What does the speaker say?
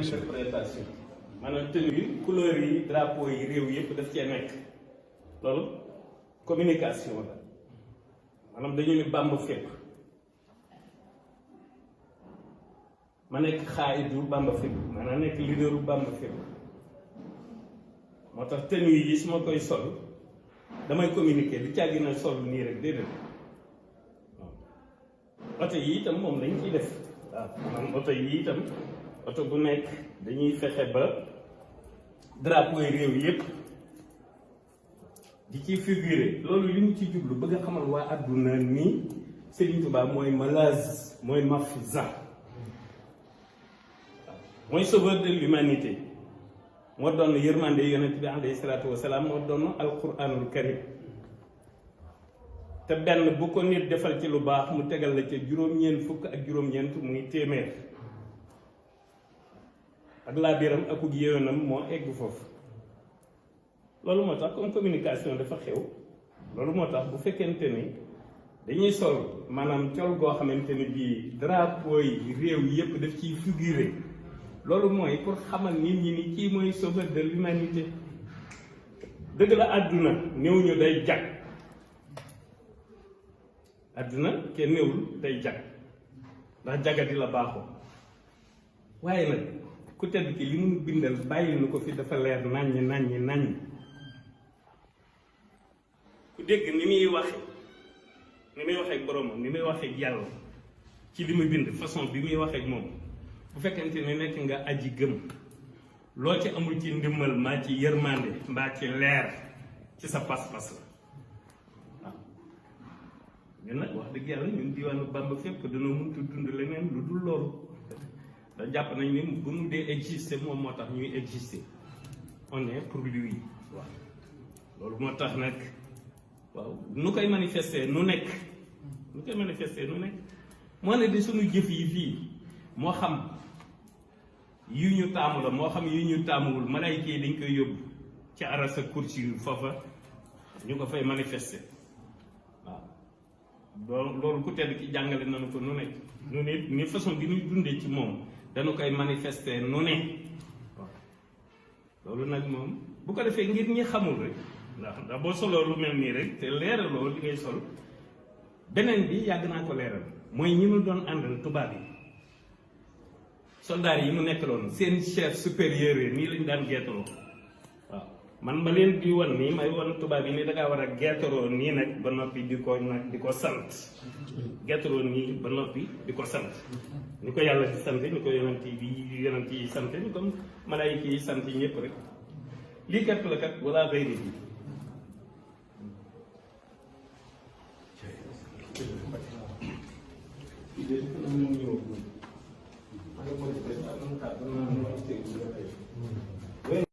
interprétation maanaam tenue couleur yi drapeau yi réew yëpp daf cee nekk loolu communication la maanaam dañu ni Bàmba fépp ma nekk xaayidu Bàmba fépp maanaam nekk leaderu Bàmba fépp moo tax tenue yi su ma koy sol damay communiquer lu càggi na sol nii rek déedéet oto yi itam moom dañ ciy def waaw maanaam oto yi itam oto bu nekk dañuy fexe ba drapeau yi réew yépp di ci figurer loolu li ñu ci jublu bëgg a xamal waa àdduna ni Serigne Touba mooy malaz mooy mafza mooy sauveur de l'humanité moo doon yërmande yonent bi alayhi salaatu wasalaam moo doon alquranul karim te benn bu ko nit defal ci lu baax mu tegal la ca juróom-ñeent fukk ak juróom-ñeent muy téeméer ak laa biram akuk yéwénam moo egg foofu loolu moo tax comme communication dafa xew loolu moo tax bu fekkente ni dañuy sol maanaam col goo xamante ni bii drapeau yi réew yépp daf ciy figurer loolu mooy pour xamal nit ñi ni kii mooy sauveur de l'humanité dëgg la àdduna néew ñu day jag àdduna kenn néewul day jag ndax jagadi la baaxoo waaye nag ku tedd ki li mu bindal bàyyi nu ko fi dafa leer naññ ku dégg ni muy waxe ak boromam ni muy waxe ak yàlla ci li mu bind façon bi muy waxe ak moom bu fekkente ne nekk nga aji gëm loo ci amul ci ndimmal maa ci yërmande mbaa ci leer ci sa pas-pas la waaw ñun nag wax dëgg yàlla ñun diwaanu Bàmba fépp dañoo mënut a dund leneen lu dul loolu da jàpp nañ ni bu mu dee exister moom moo tax ñuy exister on est pour lui waaw loolu moo tax nag waaw nu koy manifester nu nekk moo ne di suñu jëf yi fii moo xam yu ñu taamu la moo xam yu ñu taamuwul malaayka yi dañ koy yóbbu ci arasa kursi yu foofa ñu ko fay manifester waaw loolu ku tedd ki jàngale nañu ko nu nekk nu ne ni façon bi ñuy dundee ci moom dañu koy manifester nu ne waaw loolu nag moom bu ko defee ngir ñi xamul rek ndax boo soloo lu mel nii rek te leeraloo li ngay sol beneen bi yàgg naa ko leeral mooy ñi mu doon àndal tubaab yi soldats yi mu nekkaloon seen chef supérieur yi nii lañu daan geetaloo waaw man ma leen di wan nii may wan tubaab yi ni dangaa war a geetaloo nii nag ba noppi di ko sant geetaloo nii ba noppi di ko sant ni ko yàlla di sant ni ko yonent yi sant ni comme malaayika yi sant ñëpp rek lii kat la kat wala xëyri bi